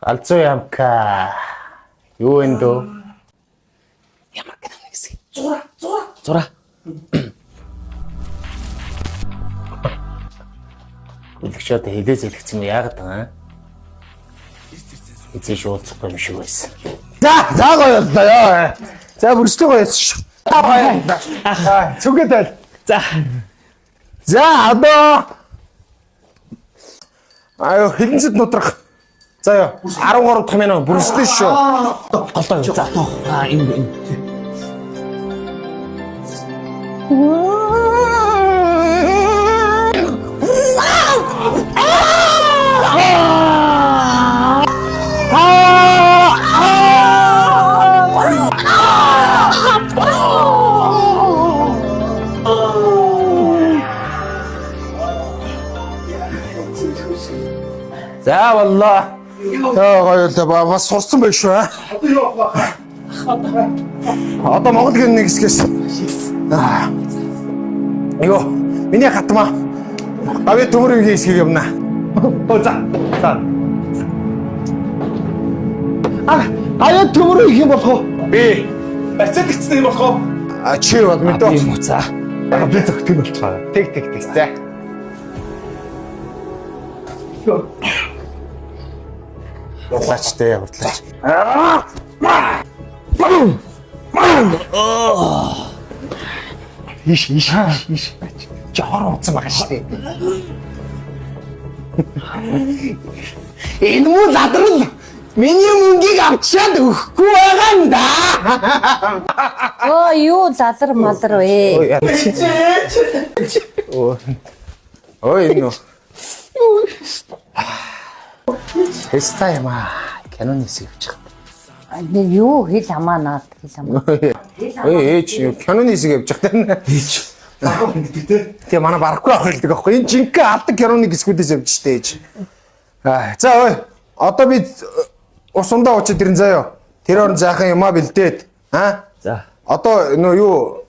Алцоо ямка. Юу энэ дөө? Ямар гэнэ гэсэн. Зура. Үлгчээд хилээ зэлгцэн яагаад байгаа юм? Эцэг уулзахгүй юм шиг байсан. За гоё боллоо. За бүрстэй гоё байсан. Цүгээд байл. За одоо хилэнцэд нудрах. За яа 13 дахь минут бүрстэй шүү. Голтой. За тоо. Энэ. За валла. Гоё бас сурсан байх шүү. Одоо юу авах вэ? Одоо Монгол гэн нэг хэсгээс. Йоо, миний хатмаа. Аваа төмөрийн хэсгийг явна. За. Аваа төмөрийн хэм болох уу? Би. Бацаад гиссэн юм болох уу? Чи бод мэдээ. Би муцаа. Би зөвхөн болчихоо. Тэг. За. Хурлаачтай хурдлаач. Иш. Жоор унцсан байгаа шүү дээ. Энэ муу задрал миний мөнгийг авчаад өгөхгүй байгаа юм да. Юу лалар малар вэ? Ой энэ. Хэстай юм аа. Киноны хэсэг явчих. Нэг юу хэл хамаа наад хэл хамаа. Ээж киноны хэсэг явчих тань. Ээж. Тэгээ манай барахгүй авах хэлдэг аахгүй. Энэ жинхэнэ алдаг киноны хэсгүүдээс явж штэ ээж. За ой. Одоо би усундаа уучаад ирэн заяа. Тэр орон заахан юмаа бэлдээд. За. Одоо нөө юу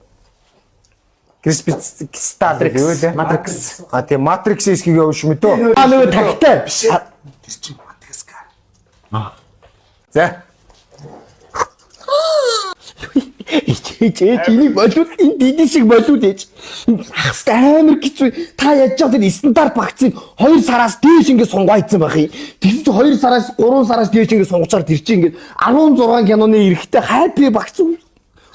Кристалл юу вэ? Матрикс. Тийм Матрикс хэсгийг явууш мэдөө. Нөгөө тагтай биш. Тэр чинь Мадагаскар. За. Энийг болоод энэ дidi шиг болоод ээж. Амар хэцүү. Та яаж чад энэ стандарт багцыг 2 сараас дээш ингэ сунгайцсан байх юм. Тэр чинь 2 сараас 3 сараас дээш ингэ сунгачаар тэр чинь ингэ 16 киноны эрэхтэй хайпи багц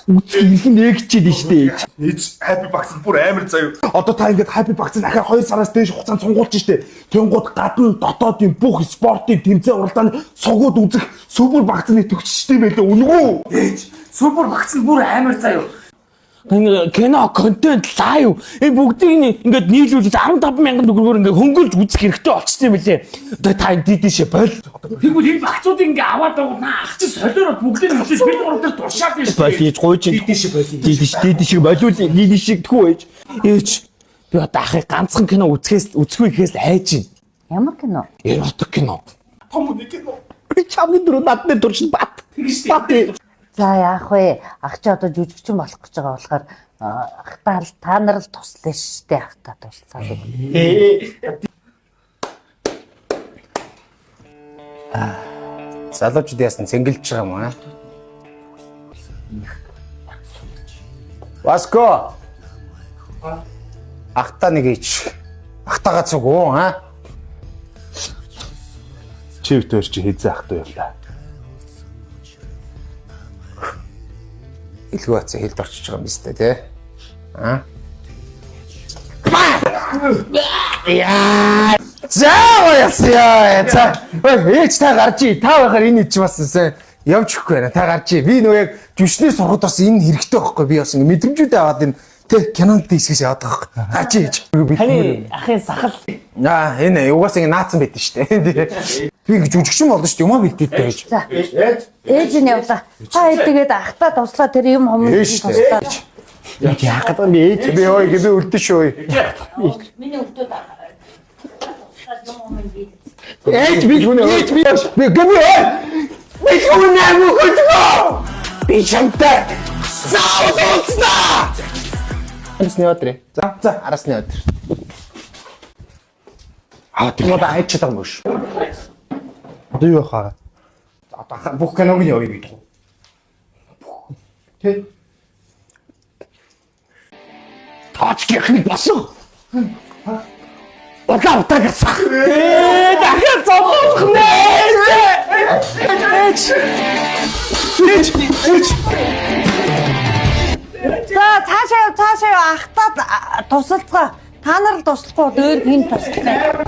үзэх нэгчээд штэ. Ээж хайпи багц бүр амар заяа. Одоо та ингэж хайпи багц дахиад 2 сараас дээш хугацаанд сунгуулж штэ. Тэнгууд гадна дотоодын бүх спортын тэмцээн уралдааны сугууд үзэх супер багцны төгсчтэй байлаа үнэгүй. Ээж супер багц бүр амар заяа. Кино, контент, лайв энэ бүгдийг ингээд нийлүүлээд 15,000 төгрөгөөр ингээд хөнгөлж үзэх хэрэгтэй болчихсон юм лээ. Одоо та энэ дидишээ бол. Тэгвэл энэ багцуудыг ингээд аваад байгаа ах чи солиороо бүгдийг нь үзэж бид гурав дээр туршаад биш. Болиж гойч дидишээ болиул дидишээ тхүү ээж. Ээж би одоо ахыг ганцхан кино үзэхгүй гэхээс айж Ямар кино? Эротик кино. Том нэг кино. Чамны дөрөв надны дурчин бат. Бат. За яах вэ? Ах чи одоо жүжигчин болох гэж байгаа болохоор ахтаа та нар л туслаа штэ ахтаа туслаа. Залуучууд яасан цэнгэлж байгаа юм аа. Васко. Ахтаа нэг ич. Ахтагаа цуг уу аа? Чивтэр чи хийзээ ахтай явлаа. Илгүү хацаа хэлд орчиж байгаа юм биш үү те? Яа. Заа. За. Ээж та гарчи. Та байхаар энэ ич бас явж өгөхгүй байна. Та гарчи. Би нөгөө яг жүшний сургууд бас энэ хэрэгтэй байхгүй. Би бас ингэ мэдрэмжүүдээ аваад энэ тэ кинонд хийсгээс яваад байгаа байхгүй. Гарчи ээж. Таны ахын сахал. Энэ угаас ингэ наацсан байдэн шүү дээ. Би ингэ жүжигчин болно шүү дээ. Юмаа бэлдээдтэй байж. За. Ээж нь явлаа. Та тэгээд ахтаа туслаа тэр юм хүмүүс туслаа. Яаж яах гэдэг би ээж би ой би үлдэн шүү. Миний өвдөд Ээж би гэби ой. Би юунаа мөхөдгөө. Би чамтай. Саудста. Арасны өдрөө. За арасны өдөр. Тэр мод айч чадах юм биш. Одоо юу хаа? Одоо бүх киног нь явъя гэдэг. Тэ. Тооцгийнхыг босоо. Улаан утаагасах. Дахиад зовох нэ. За цаашаа ахтаа тусалцгаа. Та нар л туслахгүй дөр хин туслах.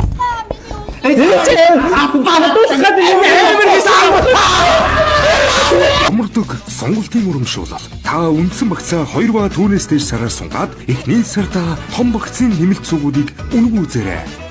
Амардаг сонголтын урамшуулал. Та үндсэн багцаа 2 ба түүнээс дээш сараар сунгаад эхний сарда том багцын нэмэлт цугуудыг үнэн үзээрэй.